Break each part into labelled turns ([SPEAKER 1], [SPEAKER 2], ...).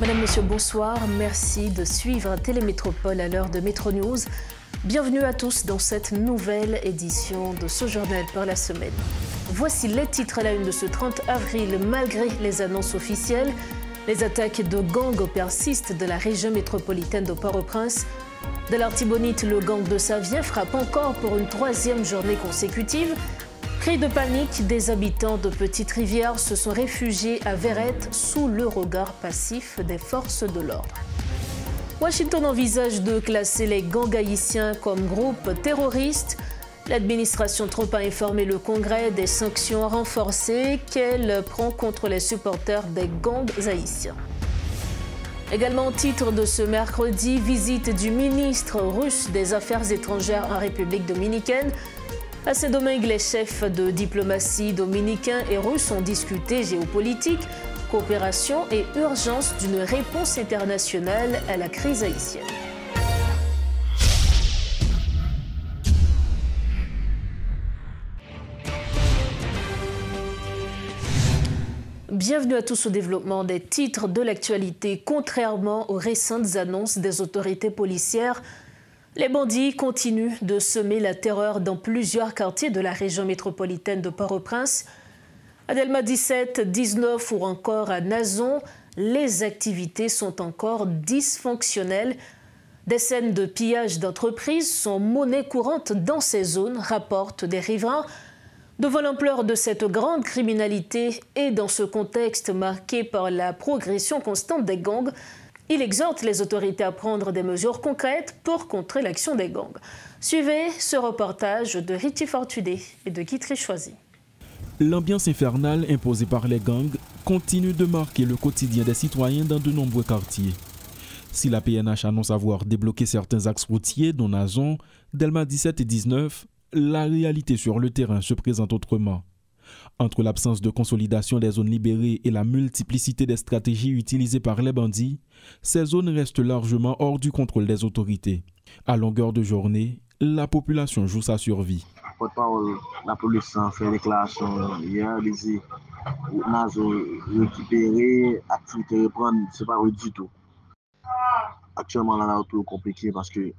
[SPEAKER 1] Mesdames, Messieurs, bonsoir. Merci de suivre Télémétropole à l'heure de Métro News. Bienvenue à tous dans cette nouvelle édition de ce journal par la semaine. Voici les titres à la une de ce 30 avril. Malgré les annonces officielles, les attaques de gangs persistent de la région métropolitaine de Port-au-Prince. De l'Artibonite, le gang de Savien frappe encore pour une troisième journée consécutive. Cris de panique, des habitants de Petite-Rivière se sont réfugiés à Verrette sous le regard passif des forces de l'ordre. Washington envisage de classer les gangs haïtiens comme groupe terroriste. L'administration Trump a informé le Congrès des sanctions renforcées qu'elle prend contre les supporters des gangs haïtiens. Également au titre de ce mercredi, visite du ministre russe des Affaires étrangères en République dominicaine. À Saint-Domingue, les chefs de diplomatie dominicains et russes ont discuté géopolitique, coopération et urgence d'une réponse internationale à la crise haïtienne. Bienvenue à tous au développement des titres de l'actualité. Contrairement aux récentes annonces des autorités policières, les bandits continuent de semer la terreur dans plusieurs quartiers de la région métropolitaine de Port-au-Prince. À Delma 17, 19 ou encore à Nazon, les activités sont encore dysfonctionnelles. Des scènes de pillage d'entreprises sont monnaie courante dans ces zones, rapportent des riverains. Devant l'ampleur de cette grande criminalité et dans ce contexte marqué par la progression constante des gangs, il exhorte les autorités à prendre des mesures concrètes pour contrer l'action des gangs. Suivez ce reportage de Richie Fortuné et de Guitry Choisy.
[SPEAKER 2] L'ambiance infernale imposée par les gangs continue de marquer le quotidien des citoyens dans de nombreux quartiers. Si la PNH annonce avoir débloqué certains axes routiers, dont Nazon, Delma 17 et 19, la réalité sur le terrain se présente autrement. Entre l'absence de consolidation des zones libérées et la multiplicité des stratégies utilisées par les bandits, ces zones restent largement hors du contrôle des autorités. À longueur de journée, la population joue sa survie.
[SPEAKER 3] Porte-parole, la police a fait déclaration hier, elle dit Nazo récupéré, activité reprendre, c'est pas vrai du tout. Actuellement, là, c'est tout compliqué parce que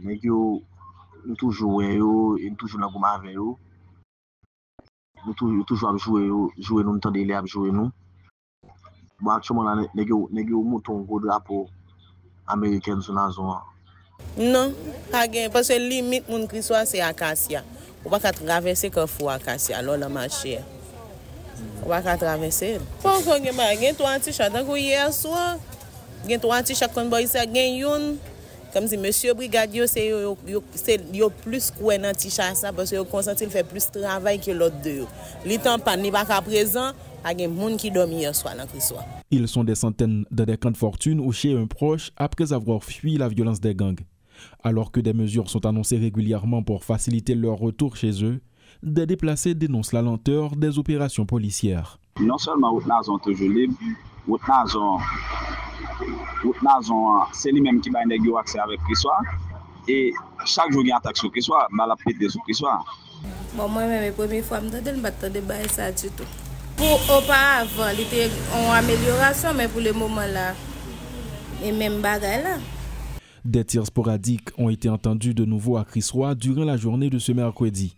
[SPEAKER 3] nous toujours là pour avec eux. Nous toujours jouer nous temps de jouer nous. Bon actuellement là nèg mouton gros drapeau américain sur la zone.
[SPEAKER 4] Non, parce que limite mon Christois c'est Acacia. On va pas traverser quand faut Acacia alors la marché. On va pas traverser. Pour qu'on gagne toi t-shirt donc hier soir, gagne toi t-shirt kon boy ça gagne yon. Comme si monsieur brigadier c'est yo plus quoi dans t-shirt ça parce que yo consenti il fait plus travail que l'autre deux. Li temps pas ni pas présent, a gen monde qui dormi hier soir dans Christois.
[SPEAKER 2] Ils sont des centaines dans des camps de fortune ou chez un proche après avoir fui la violence des gangs. Alors que des mesures sont annoncées régulièrement pour faciliter leur retour chez eux, des déplacés dénoncent la lenteur des opérations policières.
[SPEAKER 5] Non seulement route Nazon toujours libre, route Nazon c'est lui-même qui va avoir accès avec Christois et chaque jour il y a une attaque sur Christois, il a pété sur Christois.
[SPEAKER 6] Bon, moi-même, la première fois, je me battre de bail ça du tout. Pour auparavant, il était en amélioration, mais pour le moment là, et même bagaille là.
[SPEAKER 2] Des tirs sporadiques ont été entendus de nouveau à Crissois durant la journée de ce mercredi.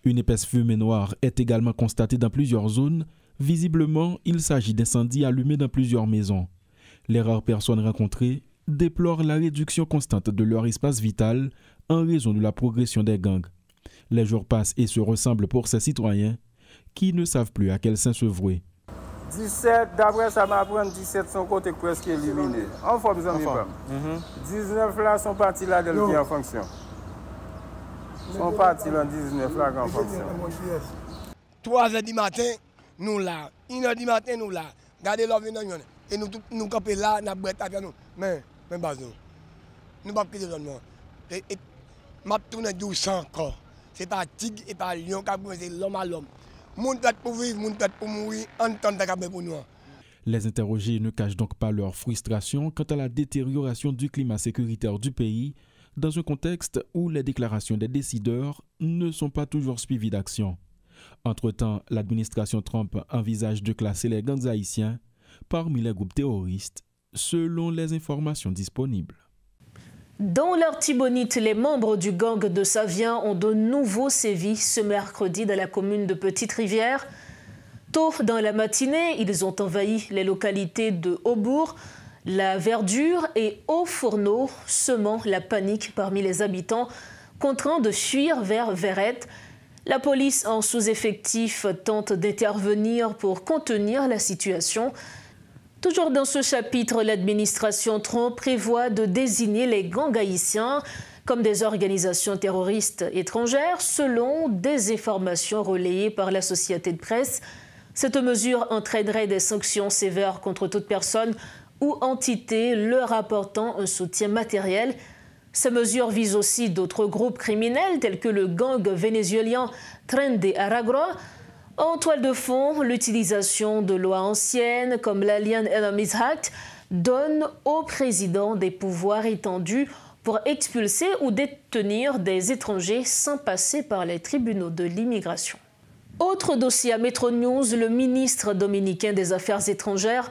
[SPEAKER 2] Une épaisse fumée noire est également constatée dans plusieurs zones. Visiblement, il s'agit d'incendies allumés dans plusieurs maisons. Les rares personnes rencontrées déplorent la réduction constante de leur espace vital en raison de la progression des gangs. Les jours passent et se ressemblent pour ces citoyens qui ne savent plus à quel sein se vouer.
[SPEAKER 7] 17, d'après ça m'apprend 17 sont côté presque éliminés. En forme, 19 là sont partis là de en fonction. Sont partis là 19 là en fonction.
[SPEAKER 8] 3h du matin, nous là. 1h du matin, nous là. Gardez l'homme et nous camper là, nous avons à nous. Mais pas nous. Nous ne pouvons pas quitter le zone. Et m'a tourné douce encore. C'est pas tigre et pas lion qui a brisé l'homme à l'homme. Moun tête pour vivre, moun tête pour mourir, entendre ta pour nous.
[SPEAKER 2] Les interrogés ne cachent donc pas leur frustration quant à la détérioration du climat sécuritaire du pays, dans un contexte où les déclarations des décideurs ne sont pas toujours suivies d'action. Entre-temps, l'administration Trump envisage de classer les gangs haïtiens parmi les groupes terroristes, selon les informations disponibles.
[SPEAKER 1] Dans l'Artibonite, les membres du gang de Savien ont de nouveau sévi ce mercredi dans la commune de Petite-Rivière. Tôt dans la matinée, ils ont envahi les localités de Aubourg, La Verdure et Haut-Fourneau, semant la panique parmi les habitants, contraints de fuir vers Verrette. La police en sous-effectif tente d'intervenir pour contenir la situation. Toujours dans ce chapitre, l'administration Trump prévoit de désigner les gangs haïtiens comme des organisations terroristes étrangères selon des informations relayées par la société de presse. Cette mesure entraînerait des sanctions sévères contre toute personne ou entité leur apportant un soutien matériel. Ces mesures visent aussi d'autres groupes criminels tels que le gang vénézuélien Tren de Aragua. En toile de fond, l'utilisation de lois anciennes comme l'Alien Enemies Act donne au président des pouvoirs étendus pour expulser ou détenir des étrangers sans passer par les tribunaux de l'immigration. Autre dossier à Metro News, le ministre dominicain des Affaires étrangères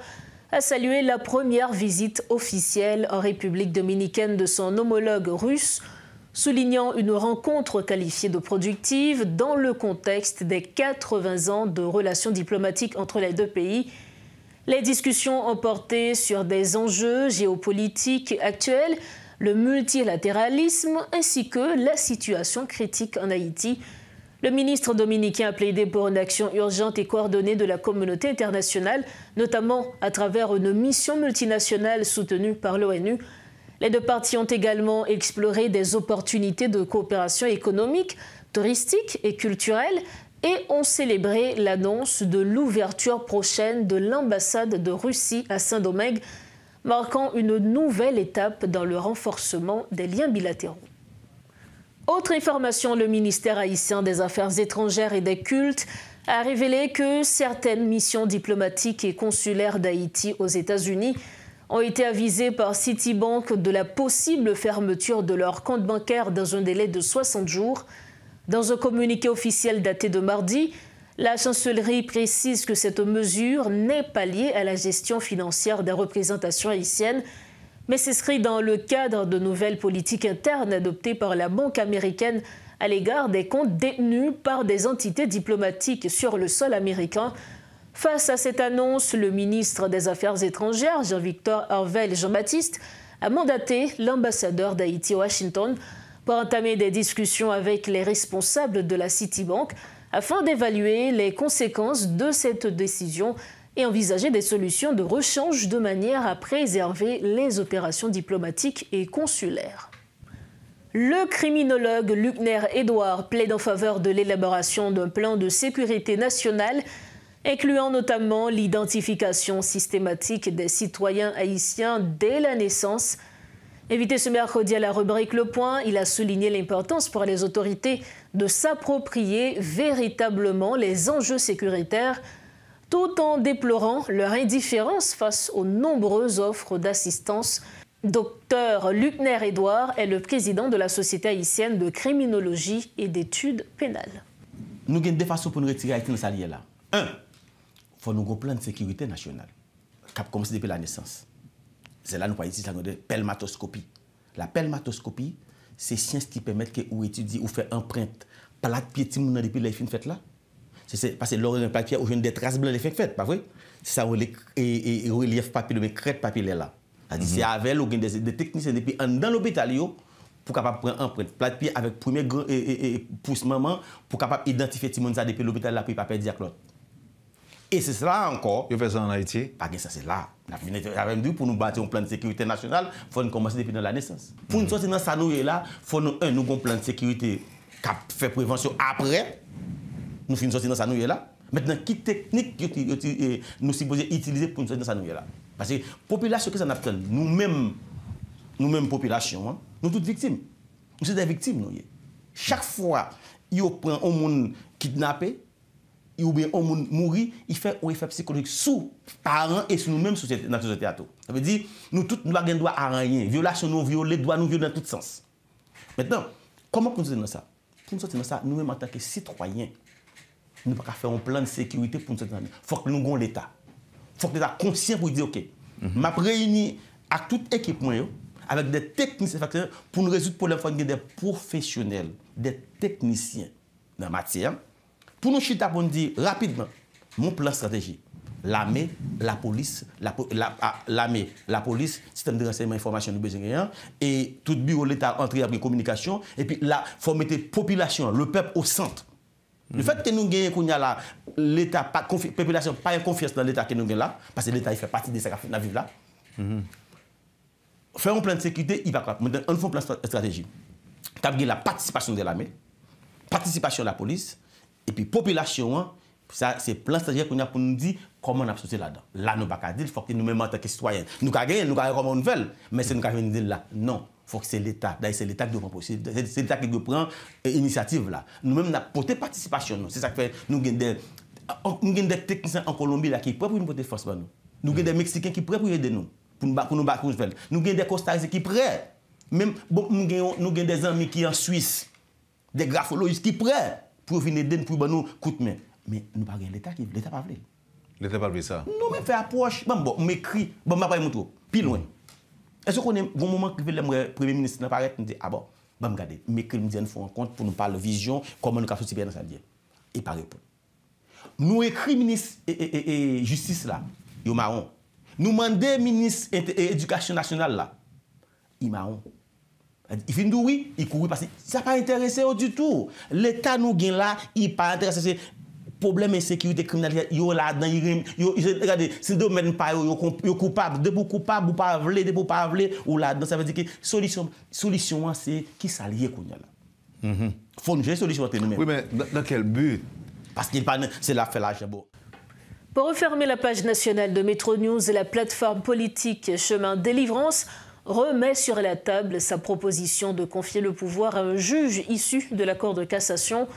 [SPEAKER 1] a salué la première visite officielle en République dominicaine de son homologue russe, soulignant une rencontre qualifiée de productive dans le contexte des 80 ans de relations diplomatiques entre les deux pays. Les discussions ont porté sur des enjeux géopolitiques actuels, le multilatéralisme ainsi que la situation critique en Haïti. Le ministre dominicain a plaidé pour une action urgente et coordonnée de la communauté internationale, notamment à travers une mission multinationale soutenue par l'ONU. Les deux parties ont également exploré des opportunités de coopération économique, touristique et culturelle et ont célébré l'annonce de l'ouverture prochaine de l'ambassade de Russie à Saint-Domingue, marquant une nouvelle étape dans le renforcement des liens bilatéraux. Autre information, le ministère haïtien des Affaires étrangères et des cultes a révélé que certaines missions diplomatiques et consulaires d'Haïti aux États-Unis ont été avisés par Citibank de la possible fermeture de leur compte bancaire dans un délai de 60 jours. Dans un communiqué officiel daté de mardi, la chancellerie précise que cette mesure n'est pas liée à la gestion financière des représentations haïtiennes, mais s'inscrit dans le cadre de nouvelles politiques internes adoptées par la Banque américaine à l'égard des comptes détenus par des entités diplomatiques sur le sol américain. Face à cette annonce, le ministre des Affaires étrangères, Jean-Victor Harvel Jean-Baptiste, a mandaté l'ambassadeur d'Haïti à Washington pour entamer des discussions avec les responsables de la Citibank afin d'évaluer les conséquences de cette décision et envisager des solutions de rechange de manière à préserver les opérations diplomatiques et consulaires. Le criminologue Luckner Edouard plaide en faveur de l'élaboration d'un plan de sécurité nationale incluant notamment l'identification systématique des citoyens haïtiens dès la naissance. Invité ce mercredi à la rubrique Le Point, il a souligné l'importance pour les autorités de s'approprier véritablement les enjeux sécuritaires, tout en déplorant leur indifférence face aux nombreuses offres d'assistance. Dr Luckner Edouard est le président de la Société haïtienne de criminologie et d'études pénales.
[SPEAKER 9] Nous avons deux façons pour nous retirer Haïti dans sa liée là. Un, il faut nous avoir un plan de sécurité nationale, qui a commencé depuis la naissance. C'est là que nous parlons ici de pelmatoscopie. La pelmatoscopie, c'est science qui permet que vous étudiez ou faire empreinte plat pied depuis les fins faites là. C'est parce que l'origine papier ou des traces blanches les fins faites, pas vrai? C'est ça où les relief papier, mais crête papier là. C'est avec des techniciens depuis dans l'hôpital pour capable prendre empreinte plat pied avec premier pouce maman pour capable identifier tout le monde ça depuis l'hôpital là pour pas perdre diaclote. Et c'est cela encore.
[SPEAKER 10] Vous faites ça en Haïti?
[SPEAKER 9] Pas que ça, c'est là. Pour nous bâtir un plan de sécurité nationale, il faut commencer depuis la naissance. Pour nous sortir dans ça, nous faut nous un plan de sécurité qui fait prévention après. Nous finissons sortir dans ça, nous là. Maintenant, quelle technique nous supposons utiliser pour nous sortir dans ça, nous là? Parce que la population que ça n'a pas, nous-mêmes population, nous toutes victimes. Nous sommes des victimes. Nous. Chaque fois qu'on prend un monde kidnappé, ou bien on mourit, il fait un effet psychologique sous parents et sur nous-mêmes dans la société. Ça veut dire nous tous nous avons droit à rien. Violation nous violer, droit nous violer dans tous sens. Maintenant, comment nous sortir dans ça? Pour nous sortir dans ça, nous-mêmes en tant que citoyens, nous ne pouvons pas faire un plan de sécurité pour nous sortir dans ça. Il faut que nous ayons l'État. faut que l'État conscient pour dire OK. M'a réuni à toute équipe avec des techniciens pour nous résoudre le problème. Il faut des professionnels, des techniciens dans la matière. Pour nous chiter pour nous dire rapidement mon plan stratégique. L'armée, la police, l'armée, la police, système de renseignement, information, nous besoin et tout bureau de l'État entré après communication et puis là, il faut mettre la population, le peuple au centre. Le fait que nous gagnons là, l'État, la population pas confiance dans l'État que nous gagnons là, parce que l'État il fait partie de ça qui vivre là. Faire un plan de sécurité, il va quoi? Maintenant, on fait un plan stratégique. Tu as la participation de l'armée, participation de la police, et puis population. Ça, c'est plan stratégique qu'on a pour nous dire comment on a sorti là-dedans. Là, nous ne pouvons pas dire, il faut que nous-mêmes en tant que citoyens, nous avons gagné, nous avons comme on veut, mais c'est nous qui avons dit là. Non, il faut que c'est l'État. D'ailleurs, c'est l'État qui doit prendre possible. C'est l'État qui doit prendre l'initiative là. Nous-mêmes, nous avons porté participation. C'est ça qui fait nous avons des techniciens en Colombie là, qui sont prêts pour nous porter force. Nous avons des Mexicains qui sont prêts pour aider nous. Pour nous battre. Nous avons des Costariens qui sont prêts. Même nous avons des amis qui sont en Suisse, des graphologistes qui sont prêts pour venir aider nous, pour nous coup de main. Mais nous n'avons pas l'État qui l'État pas voulu.
[SPEAKER 10] L'État pas voulu ça.
[SPEAKER 9] Nous me fait approche, bon m'écrit, bon m'a pas montre plus loin. Est-ce qu'on est un moment que le premier ministre n'apparaît me dit ah bon, me regarder, m'écrit me dit une fois en compte pour nous parler de vision comment nous capable bien dans ça dire. Et pas répondre. Nous écrit ministre et justice là, yo marron. Nous mandé ministre éducation nationale là. Il marron. Il finit oui, il court parce que ça pas intéressé du tout. L'État nous gagne là, il pas intéressé. Problème insécurité criminalité yo là dans regardez si domaine pas yo coupable de coupable ou pas vle de pas vle ou là ça veut dire que solution c'est qui s'allier qu'on là faut nous gérer solution entre nous-mêmes.
[SPEAKER 10] Oui mais dans quel but?
[SPEAKER 9] Parce qu'il pas c'est la fait l'argent bon.
[SPEAKER 1] Pour refermer la page nationale de Métro News, la plateforme politique Chemin Délivrance remet sur la table sa proposition de confier le pouvoir à un juge issu de la Cour de cassation.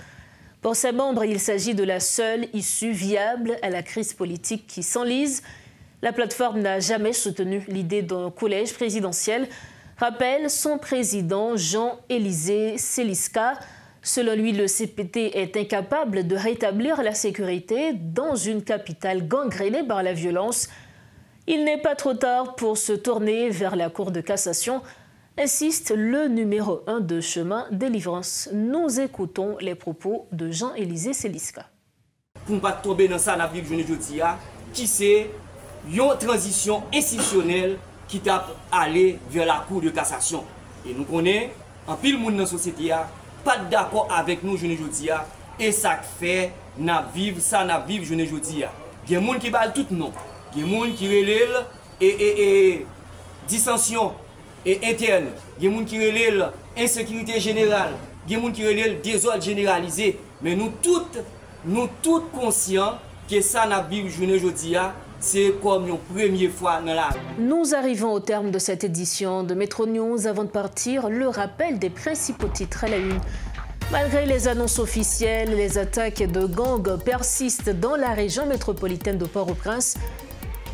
[SPEAKER 1] Pour ses membres, il s'agit de la seule issue viable à la crise politique qui s'enlise. La plateforme n'a jamais soutenu l'idée d'un collège présidentiel, rappelle son président Jean-Élisée Seliska. Selon lui, le CPT est incapable de rétablir la sécurité dans une capitale gangrénée par la violence. Il n'est pas trop tard pour se tourner vers la Cour de cassation, insiste le numéro 1 de Chemin Délivrance. Nous écoutons les propos de Jean-Élisée Seliska.
[SPEAKER 11] Pour ne pas tomber dans ça, la vie que je ne dis, qui c'est une transition institutionnelle qui t'a allé vers la Cour de cassation. Et nous connaissons, en pile monde dans la société, pas d'accord avec nous, je ne dis, et ça fait, n'a vivre, ça n'a vivre, je ne dis. Il y a des gens qui parlent tout non. Il y a des gens qui relèvent et dissension. Et interne, il y a des gens qui relèvent insécurité générale, il y a des gens qui relèvent désordre généralisé. Mais nous tous conscients que ça n'a pas vu journée aujourd'hui, c'est comme une première fois dans la vie.
[SPEAKER 1] Nous arrivons au terme de cette édition de Métro News. Avant de partir, le rappel des principaux titres à la une. Malgré les annonces officielles, les attaques de gangs persistent dans la région métropolitaine de Port-au-Prince.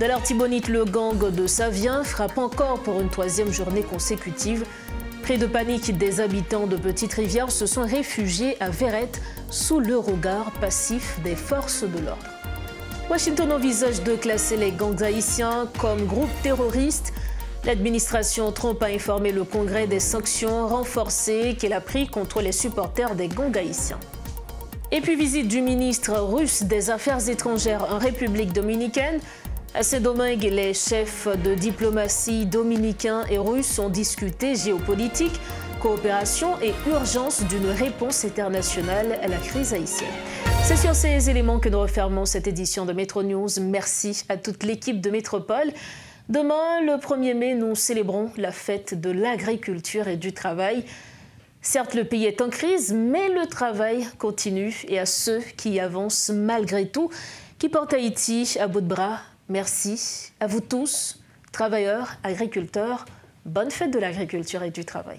[SPEAKER 1] Dans l'Artibonite, le gang de Savien frappe encore pour une 3e journée consécutive. Pris de panique, des habitants de Petite-Rivière se sont réfugiés à Verrette sous le regard passif des forces de l'ordre. Washington envisage de classer les gangs haïtiens comme groupe terroriste. L'administration Trump a informé le Congrès des sanctions renforcées qu'elle a prises contre les supporters des gangs haïtiens. Et puis visite du ministre russe des Affaires étrangères en République dominicaine. À Saint-Domingue, les chefs de diplomatie dominicains et russes ont discuté géopolitique, coopération et urgence d'une réponse internationale à la crise haïtienne. C'est sur ces éléments que nous refermons cette édition de Métro News. Merci à toute l'équipe de Métropole. Demain, le 1er mai, nous célébrons la fête de l'agriculture et du travail. Certes, le pays est en crise, mais le travail continue. Et à ceux qui avancent malgré tout, qui portent Haïti à bout de bras, merci à vous tous, travailleurs, agriculteurs. Bonne fête de l'agriculture et du travail.